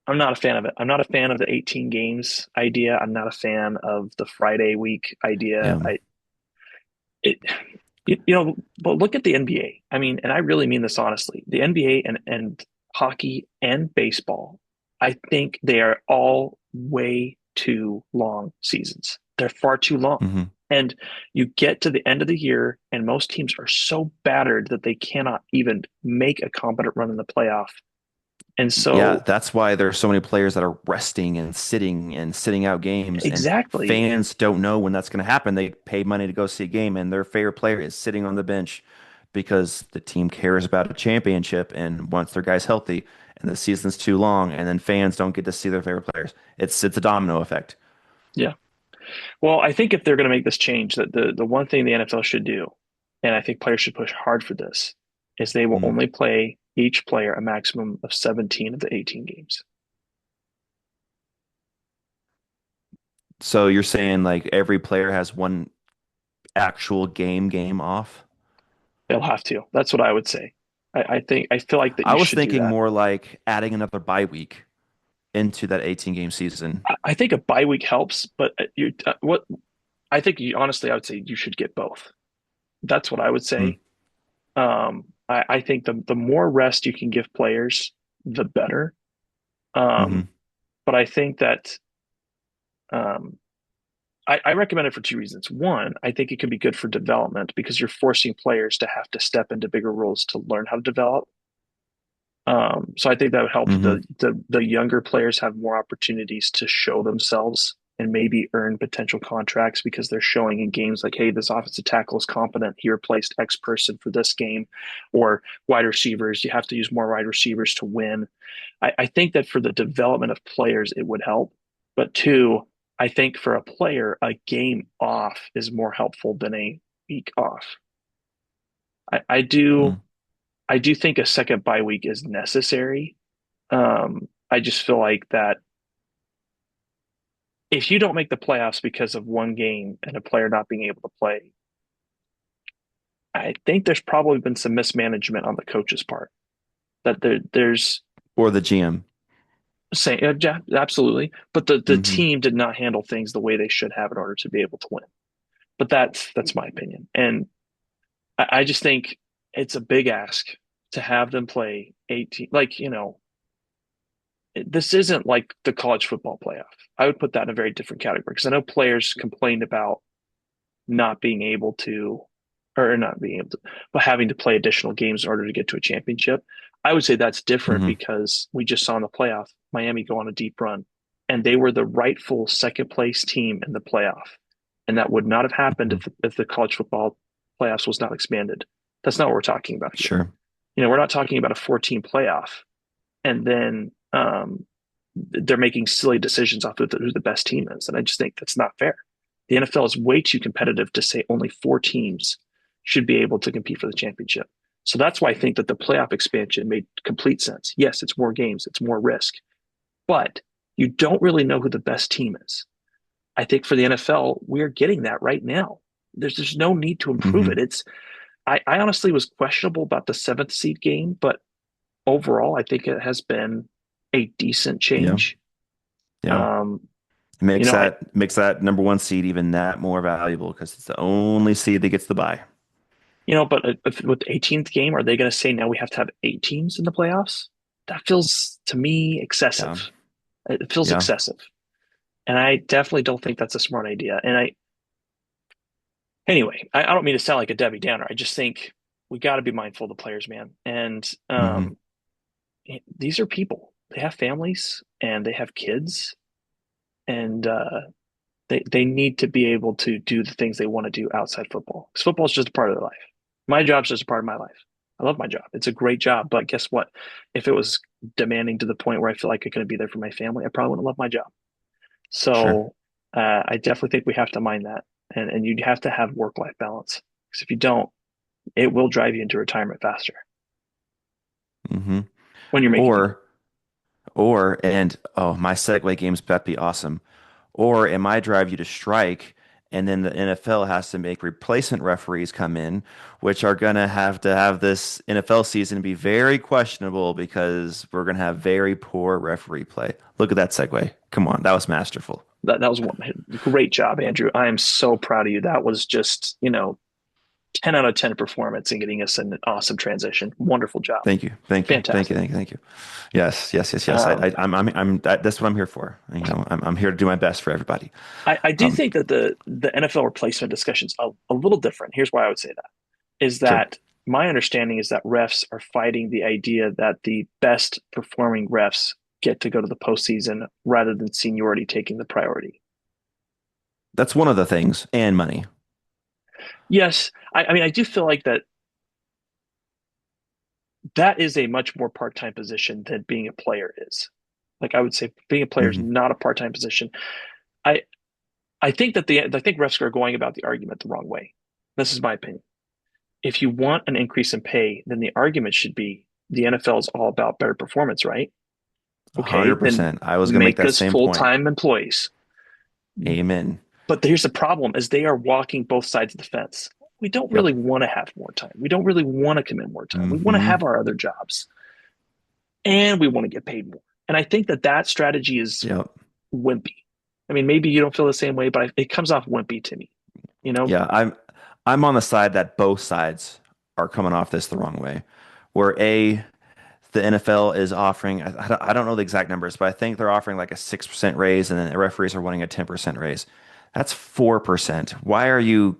I'm not a fan of it. I'm not a fan of the 18 games idea. I'm not a fan of the Friday week idea. Yeah. It, but look at the NBA. I mean, and I really mean this honestly. The NBA and hockey and baseball, I think they are all way too long seasons. They're far too long. Hmm. And you get to the end of the year, and most teams are so battered that they cannot even make a competent run in the playoff. And Yeah, so, that's why there's so many players that are resting and sitting out games, and exactly. fans don't know when that's going to happen. They pay money to go see a game, and their favorite player is sitting on the bench because the team cares about a championship and wants their guys healthy, and the season's too long, and then fans don't get to see their favorite players. It's a domino effect. Yeah. Well, I think if they're going to make this change, that the one thing the NFL should do, and I think players should push hard for this, is they will Mm. only play each player a maximum of 17 of the 18 games. So you're saying like every player has one actual game off? They'll have to. That's what I would say. I feel like that I you was should do thinking that. more like adding another bye week into that 18 game season. I think a bye week helps, but what I think you honestly, I would say you should get both. That's what I would Mm. say. I think the more rest you can give players, the better. Hmm. Um, but I think that um, I recommend it for two reasons. One, I think it can be good for development because you're forcing players to have to step into bigger roles to learn how to develop. So I think that would help Hmm. the younger players have more opportunities to show themselves and maybe earn potential contracts because they're showing in games like, hey, this offensive tackle is competent. He replaced X person for this game, or wide receivers. You have to use more wide receivers to win. I think that for the development of players, it would help. But two, I think for a player, a game off is more helpful than a week off. I, I do Mm. I do think a second bye week is necessary. I just feel like that if you don't make the playoffs because of one game and a player not being able to play, I think there's probably been some mismanagement on the coach's part. That there's Or the GM. Say, yeah, absolutely. But the Hmm. team did not handle things the way they should have in order to be able to win. But that's my opinion. And I just think it's a big ask to have them play 18. Like, this isn't like the college football playoff. I would put that in a very different category because I know players complained about not being able to, or not being able to, but having to play additional games in order to get to a championship. I would say that's different Hmm. because we just saw in the playoff Miami go on a deep run, and they were the rightful second place team in the playoff, and that would not have happened Hmm. if the college football playoffs was not expanded. That's not what we're talking about here. Sure. We're not talking about a 14 playoff, and then they're making silly decisions off of who the best team is, and I just think that's not fair. The NFL is way too competitive to say only four teams should be able to compete for the championship. So that's why I think that the playoff expansion made complete sense. Yes, it's more games, it's more risk, but you don't really know who the best team is. I think for the NFL, we're getting that right now. There's no need to improve Hmm. it. I honestly was questionable about the seventh seed game, but overall, I think it has been a decent Yeah. change. Yeah. Um, you Makes know, I that number one seed even that more valuable because it's the only seed that gets the bye. but with the 18th game, are they going to say now we have to have eight teams in the playoffs? That feels to me excessive. Yeah. It feels Yeah. excessive, and I definitely don't think that's a smart idea. Anyway, I don't mean to sound like a Debbie Downer. I just think we got to be mindful of the players, man. And Hmm. these are people. They have families and they have kids, and they need to be able to do the things they want to do outside football. Because football is just a part of their life. My job's just a part of my life. I love my job. It's a great job. But guess what? If it was demanding to the point where I feel like I couldn't be there for my family, I probably wouldn't love my job. Sure. So I definitely think we have to mind that. And you have to have work life balance. Because if you don't, it will drive you into retirement faster Hmm. when you're making money. Or and oh, my segue game's about to be awesome. Or it might drive you to strike, and then the NFL has to make replacement referees come in, which are going to have this NFL season be very questionable because we're going to have very poor referee play. Look at that segue. Come on, that was masterful. That was one great job, Andrew. I am so proud of you. That was just, 10 out of 10 performance and getting us an awesome transition. Wonderful job. Thank you, thank you, thank you, Fantastic. thank you, thank you. Yes, yes, yes, yes. Um, That's what I'm here for. I'm here to do my best for everybody. I do Um, think that the NFL replacement discussion's a little different. Here's why I would say that is sure. that my understanding is that refs are fighting the idea that the best performing refs get to go to the postseason rather than seniority taking the priority. That's one of the things, and money. Yes, I mean I do feel like that is a much more part-time position than being a player is. Like I would say being a player is Hmm. not a part-time position. I I think that I think refs are going about the argument the wrong way. This is my opinion. If you want an increase in pay, then the argument should be the NFL is all about better performance, right? Okay, then 100%. I was going to make make that us same point. full-time employees. Amen. But here's the problem is they are walking both sides of the fence. We don't Yep. really want to have more time. We don't really want to commit more time. We want to Hmm. have our other jobs and we want to get paid more. And I think that strategy is Yep. wimpy. I mean, maybe you don't feel the same way, but it comes off wimpy to me. You know, Yeah, I'm on the side that both sides are coming off this the wrong way. Where the NFL is offering, I don't know the exact numbers, but I think they're offering like a 6% raise, and then the referees are wanting a 10% raise. That's 4%. Why are you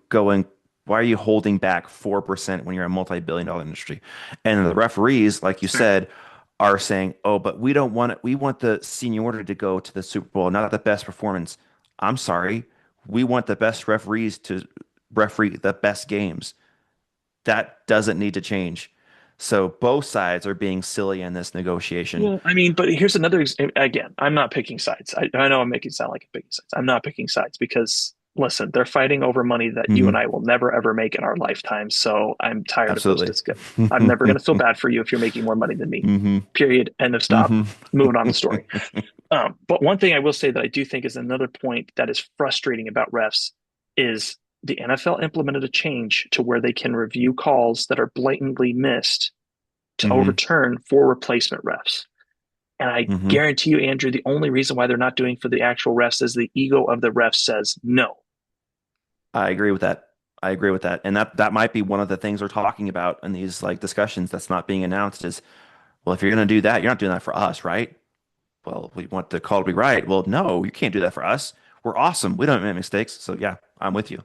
holding back 4% when you're a multi-billion dollar industry? And the referees, like you fair. said, are saying, oh, but we don't want it. We want the seniority to go to the Super Bowl, not the best performance. I'm sorry. We want the best referees to referee the best games. That doesn't need to change. So both sides are being silly in this negotiation. Well, I mean, but here's another again, I'm not picking sides. I know I'm making it sound like I'm picking sides. I'm not picking sides because listen, they're fighting over money that you and Hmm. I will never ever make in our lifetime. So I'm tired of those Absolutely. discussions. I'm never going to feel bad for you if you're making more money than me. Hmm. Period. End of stop. Hmm. Moving on the story. But one thing I will say that I do think is another point that is frustrating about refs is the NFL implemented a change to where they can review calls that are blatantly missed to Hmm. overturn for replacement refs. And I Hmm. guarantee you, Andrew, the only reason why they're not doing for the actual refs is the ego of the refs says no. I agree with that. I agree with that. And that might be one of the things we're talking about in these like discussions that's not being announced is, well, if you're going to do that, you're not doing that for us, right? Well, we want the call to be right. Well, no, you can't do that for us. We're awesome. We don't make mistakes. So yeah, I'm with you.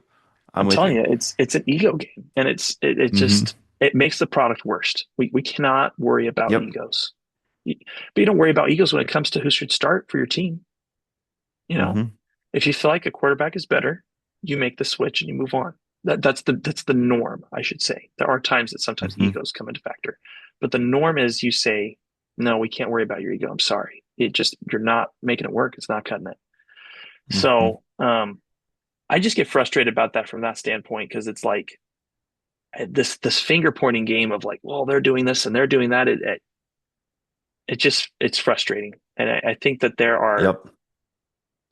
I'm I'm with telling you. you, it's an ego game, and it Hmm. just it makes the product worse. We cannot worry about Yep. egos, but you don't worry about egos when it comes to who should start for your team. You know, Hmm. if you feel like a quarterback is better, you make the switch and you move on. That's the norm, I should say. There are times that sometimes Hmm. egos come into factor, but the norm is you say, no, we can't worry about your ego. I'm sorry. It just you're not making it work. It's not cutting it. Hmm. So I just get frustrated about that from that standpoint because it's like this finger pointing game of like, well, they're doing this and they're doing that. It just it's frustrating, and I think that there are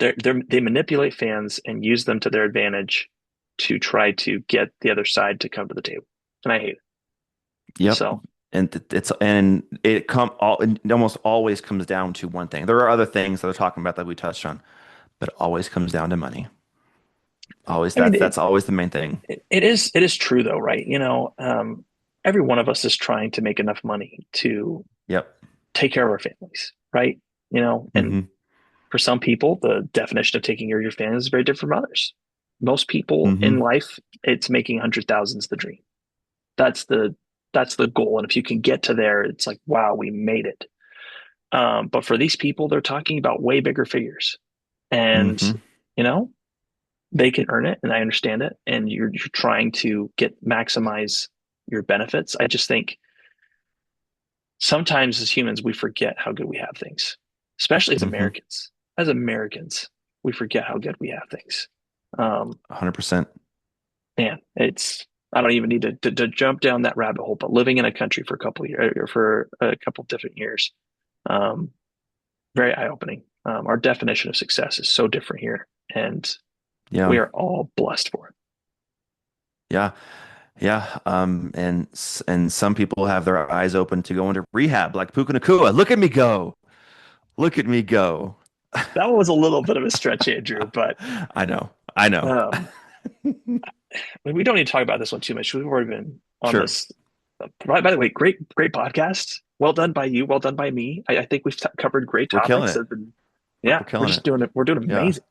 Yep. they manipulate fans and use them to their advantage to try to get the other side to come to the table, and I hate it. Yep. So It almost always comes down to one thing. There are other things that they're talking about that we touched on, but it always comes down to money. Always I mean, that's always the main thing. it is true though, right? Every one of us is trying to make enough money to Yep. take care of our families, right? And Hmm. for some people, the definition of taking care of your family is very different from others. Most people in Hmm. life, it's making 100,000 the dream. That's the that's the goal. And if you can get to there, it's like, wow, we made it. But for these people, they're talking about way bigger figures, and Hmm. you know they can earn it, and I understand it. And you're trying to get maximize your benefits. I just think sometimes as humans, we forget how good we have things, especially as Hmm. Americans. As Americans, we forget how good we have things. Um, 100%. Man, I don't even need to jump down that rabbit hole, but living in a country for a couple of years, or for a couple of different years, um, very eye-opening. Our definition of success is so different here, and Yeah. we are all blessed for it. Yeah. Yeah. And some people have their eyes open to go into rehab, like Puka Nakua. Look at me go. Look at me go. That was a little bit of a stretch, Andrew, but I know. I know. um, we don't need to talk about this one too much. We've already been on Sure. this. By the way, great podcast. Well done by you. Well done by me. I think we've covered great We're killing topics. it. Yeah, We're we're killing just it. doing it. We're doing Yeah. amazing.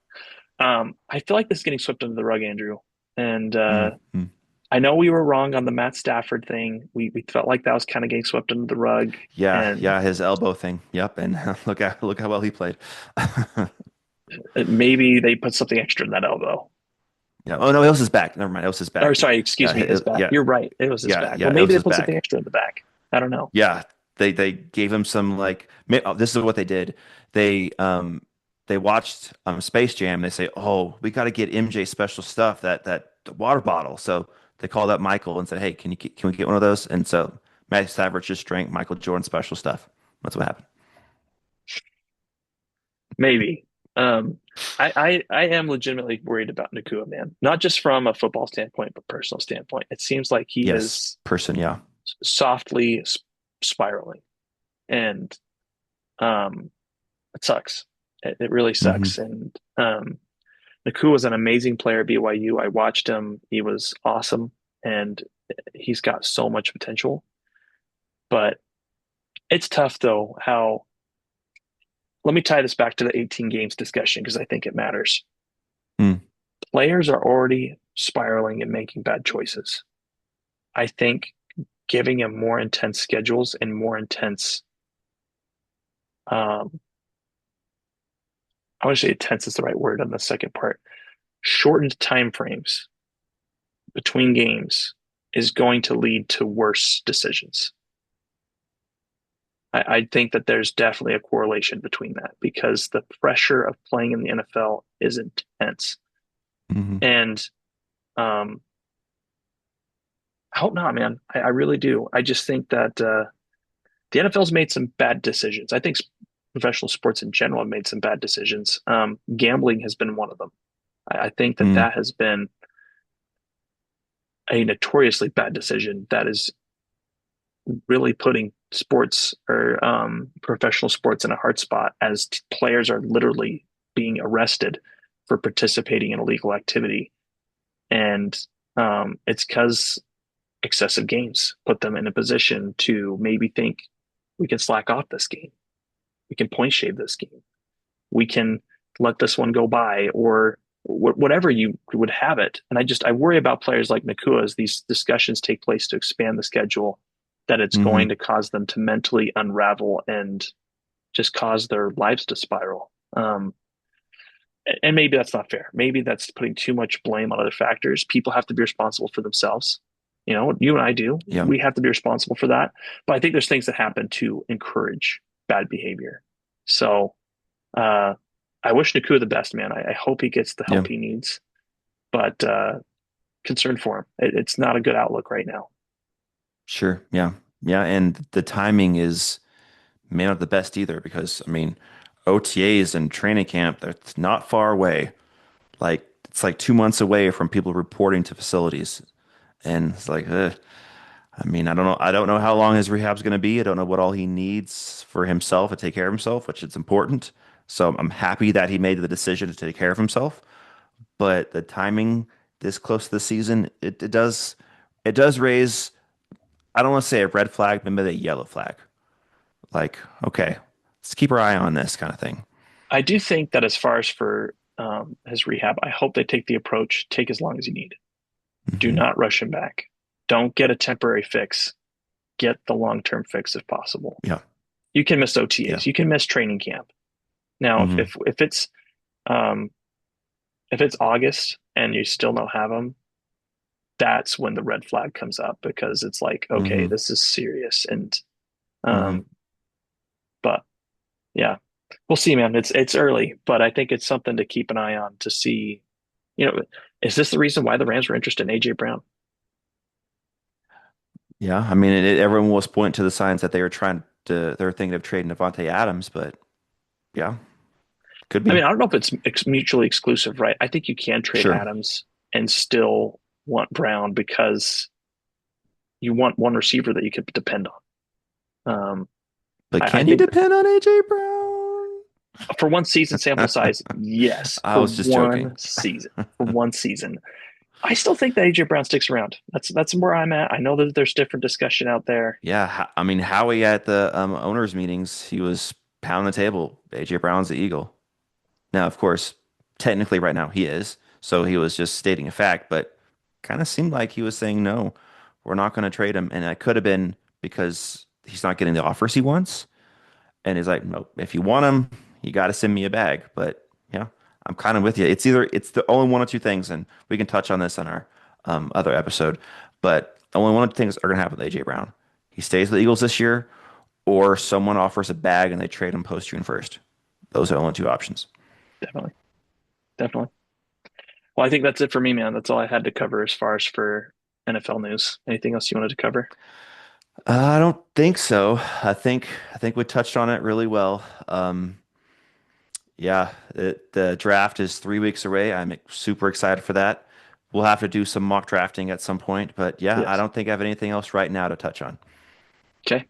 I feel like this is getting swept under the rug, Andrew. And Mm-hmm. I know we were wrong on the Matt Stafford thing. We felt like that was kind of getting swept under the rug. Yeah. And Yeah. His elbow thing. Yep. And look how well he played. maybe they put something extra in that elbow. Yeah. Oh no, it was his back. Never mind. It was his Or back. sorry, excuse me, his back. Yeah. You're right. It was his Yeah. back. Well, Yeah. It maybe was they his put something back. extra in the back. I don't know. Yeah, they gave him some like this is what they did. They watched Space Jam. They say, "Oh, we got to get MJ special stuff that water bottle." So they called up Michael and said, "Hey, can we get one of those?" And so Matthew Stafford just drank Michael Jordan special stuff. That's what happened. Maybe. Um, I am legitimately worried about Nakua, man. Not just from a football standpoint, but personal standpoint. It seems like he Yes, is person, yeah. softly spiraling, and it sucks. It really Hmm. sucks. And Nakua was an amazing player at BYU. I watched him. He was awesome, and he's got so much potential. But it's tough though. How Let me tie this back to the 18 games discussion because I think it matters. Mm. Players are already spiraling and making bad choices. I think giving them more intense schedules and more intense, um, I want to say intense is the right word on the second part, shortened time frames between games is going to lead to worse decisions. I think that there's definitely a correlation between that because the pressure of playing in the NFL is intense. Hmm. And um, I hope not, man. I really do. I just think that the NFL's made some bad decisions. I think professional sports in general have made some bad decisions. Gambling has been one of them. I think that Mm. that has been a notoriously bad decision that is really putting sports or professional sports in a hard spot as players are literally being arrested for participating in illegal activity. And it's because excessive gains put them in a position to maybe think we can slack off this game. We can point shave this game. We can let this one go by or whatever you would have it. And I worry about players like Nakua as these discussions take place to expand the schedule, that it's going Hmm. to cause them to mentally unravel and just cause their lives to spiral. And maybe that's not fair. Maybe that's putting too much blame on other factors. People have to be responsible for themselves. You know, you and I do. Yeah. We have to be responsible for that. But I think there's things that happen to encourage bad behavior. So uh, I wish Nakua the best, man. I hope he gets the Yeah. help he needs, but concerned for him. It's not a good outlook right now. Sure. Yeah. Yeah. And the timing is may not the best either because, I mean, OTAs and training camp, that's not far away. Like, it's like 2 months away from people reporting to facilities. And it's like, ugh. I mean, I don't know. I don't know how long his rehab's going to be. I don't know what all he needs for himself to take care of himself, which is important. So I'm happy that he made the decision to take care of himself. But the timing this close to the season, it does raise, I don't want to say a red flag, but maybe a yellow flag. Like, okay, let's keep our eye on this kind of thing. I do think that as far as for his rehab, I hope they take the approach, take as long as you need. Do Hmm. not rush him back. Don't get a temporary fix. Get the long-term fix if possible. Yeah. You can miss Yeah. OTAs. You can miss training camp. Now, Hmm. um, if it's August and you still don't have him, that's when the red flag comes up because it's like, okay, Hmm. this is serious. And Hmm. um, but yeah, we'll see, man. It's early, but I think it's something to keep an eye on to see. You know, is this the reason why the Rams were interested in AJ Brown? Yeah. I mean, everyone was pointing to the signs that they were thinking of trading Devontae Adams, but yeah, could I be. mean, I don't know if it's mutually exclusive, right? I think you can trade Sure. Adams and still want Brown because you want one receiver that you could depend on. But I can you think depend on AJ Brown? for one season sample size, yes. I For was just joking. one season, for one season, I still think that AJ Brown sticks around. That's where I'm at. I know that there's different discussion out there. Yeah, I mean, Howie at the owners' meetings, he was pounding the table. AJ Brown's the Eagle. Now, of course, technically right now he is. So he was just stating a fact, but kind of seemed like he was saying, no, we're not going to trade him. And it could have been because he's not getting the offers he wants. And he's like, no, if you want him, you got to send me a bag. But yeah, I'm kind of with you. It's the only one or two things, and we can touch on this on our other episode. But only one or two things are going to happen with AJ Brown. He stays with the Eagles this year, or someone offers a bag and they trade him post June 1st. Those are the only two options. Definitely, definitely. Well, I think that's it for me, man. That's all I had to cover as far as for NFL news. Anything else you wanted to cover? I don't think so. I think we touched on it really well. Yeah, the draft is 3 weeks away. I'm super excited for that. We'll have to do some mock drafting at some point, but yeah, I Yes. don't think I have anything else right now to touch on. Okay.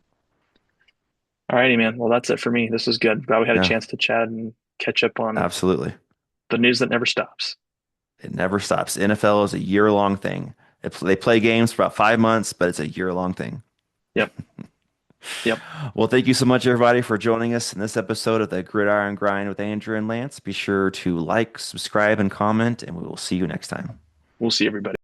All righty, man. Well, that's it for me. This was good. Glad we had a Yeah, chance to chat and catch up on absolutely. the news that never stops. It never stops. NFL is a year-long thing. They play games for about 5 months, but it's a year-long thing. Yep. Yep. Well, thank you so much, everybody, for joining us in this episode of the Gridiron Grind with Andrew and Lance. Be sure to like, subscribe, and comment, and we will see you next time. We'll see everybody.